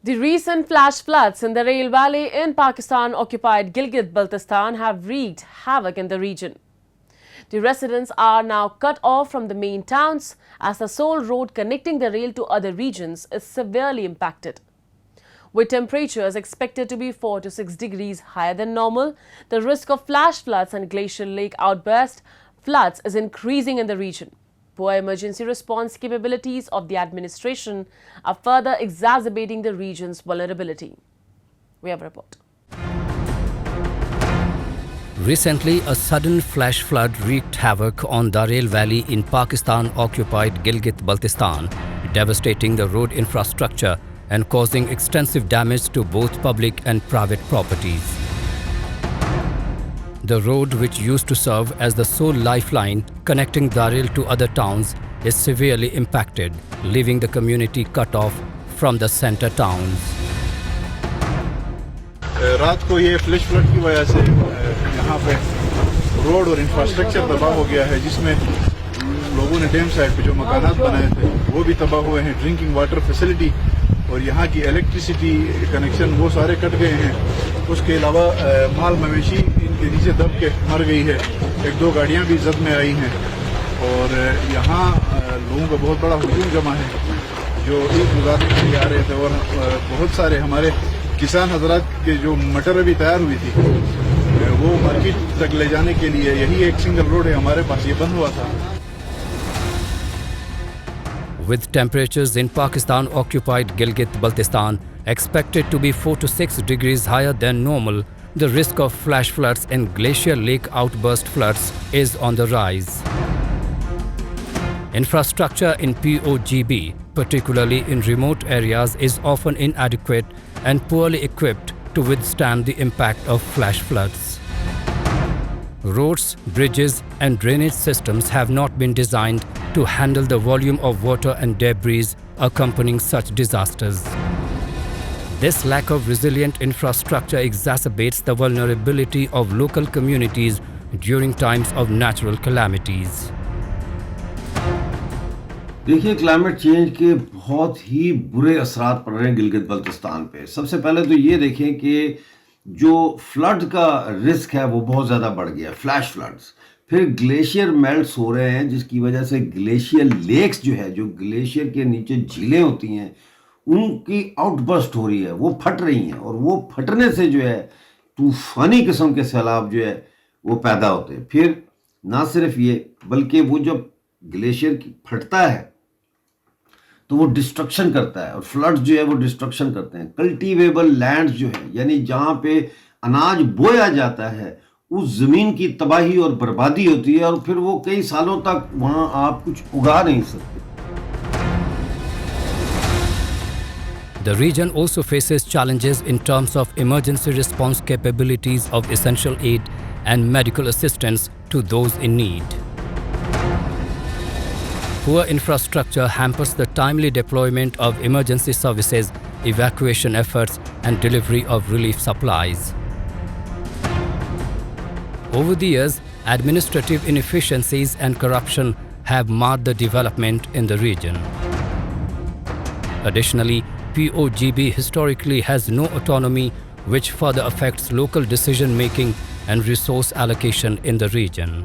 The recent flash floods in the Rail Valley in Pakistan-occupied Gilgit-Baltistan have wreaked havoc in the region. The residents are now cut off from the main towns as the sole road connecting the rail to other regions is severely impacted. With temperatures expected to be 4 to 6 degrees higher than normal, the risk of flash floods and glacial lake outburst floods is increasing in the region. Poor emergency response capabilities of the administration are further exacerbating the region's vulnerability. We have a report. Recently, a sudden flash flood wreaked havoc on the Rail Valley in Pakistan-occupied Gilgit-Baltistan, devastating the road infrastructure and causing extensive damage to both public and private properties. The road, which used to serve as the sole lifeline connecting Daril to other towns, is severely impacted, leaving the community cut off from the center towns. रात को ये flash flood की वजह से यहाँ पे road और infrastructure तबाह हो गया है, जिसमें लोगों ने डैम साइड पे जो मकानात बनाए थे वो भी तबाह हुए हैं। ड्रिंकिंग वाटर फैसिलिटी और यहाँ की इलेक्ट्रिसिटी कनेक्शन वो सारे कट गए हैं। उसके अलावा माल मवेशी इनके नीचे दब के मर गई है। 1-2 गाड़ियाँ भी जद में आई हैं और यहाँ लोगों का बहुत बड़ा हुजूम जमा है जो ईद गुजारने के लिए आ रहे थे। और बहुत सारे हमारे किसान हजरात के जो मटर अभी तैयार हुई थी वो मार्केट तक ले जाने के लिए यही एक सिंगल रोड है हमारे पास, ये बंद हुआ था। With temperatures in Pakistan-occupied Gilgit-Baltistan expected to be 4 to 6 degrees higher than normal, the risk of flash floods and glacial lake outburst floods is on the rise. Infrastructure in POGB, particularly in remote areas, is often inadequate and poorly equipped to withstand the impact of flash floods. Roads, bridges and drainage systems have not been designed to handle the volume of water and debris accompanying such disasters. This lack of resilient infrastructure exacerbates the vulnerability of local communities during times of natural calamities. देखिए, climate change के बहुत ही बुरे असरात पड़ रहे हैं गिलगित बल्तिस्तान पे। सबसे पहले तो ये देखें कि जो फ्लड का रिस्क है वो बहुत ज़्यादा बढ़ गया, फ्लैश फ्लड्स। फिर ग्लेशियर मेल्ट्स हो रहे हैं जिसकी वजह से ग्लेशियर लेक्स जो है, जो ग्लेशियर के नीचे झीलें होती हैं, उनकी आउटबर्स्ट हो रही है, वो फट रही हैं और वो फटने से जो है तूफ़ानी किस्म के सैलाब जो है वो पैदा होते हैं। फिर ना सिर्फ ये बल्कि वो जब ग्लेशियर फटता है तो वो डिस्ट्रक्शन करता है और फ्लड्स जो है वो डिस्ट्रक्शन करते हैं। कल्टीवेबल लैंड जो है, यानी जहाँ पे अनाज बोया जाता है, उस ज़मीन की तबाही और बर्बादी होती है और फिर वो कई सालों तक वहाँ आप कुछ उगा नहीं सकते। The region also faces challenges in terms of emergency response capabilities of essential aid and medical assistance to those in need. Poor infrastructure hampers the timely deployment of emergency services, evacuation efforts, and delivery of relief supplies. Over the years, administrative inefficiencies and corruption have marred the development in the region. Additionally, POGB historically has no autonomy, which further affects local decision-making and resource allocation in the region.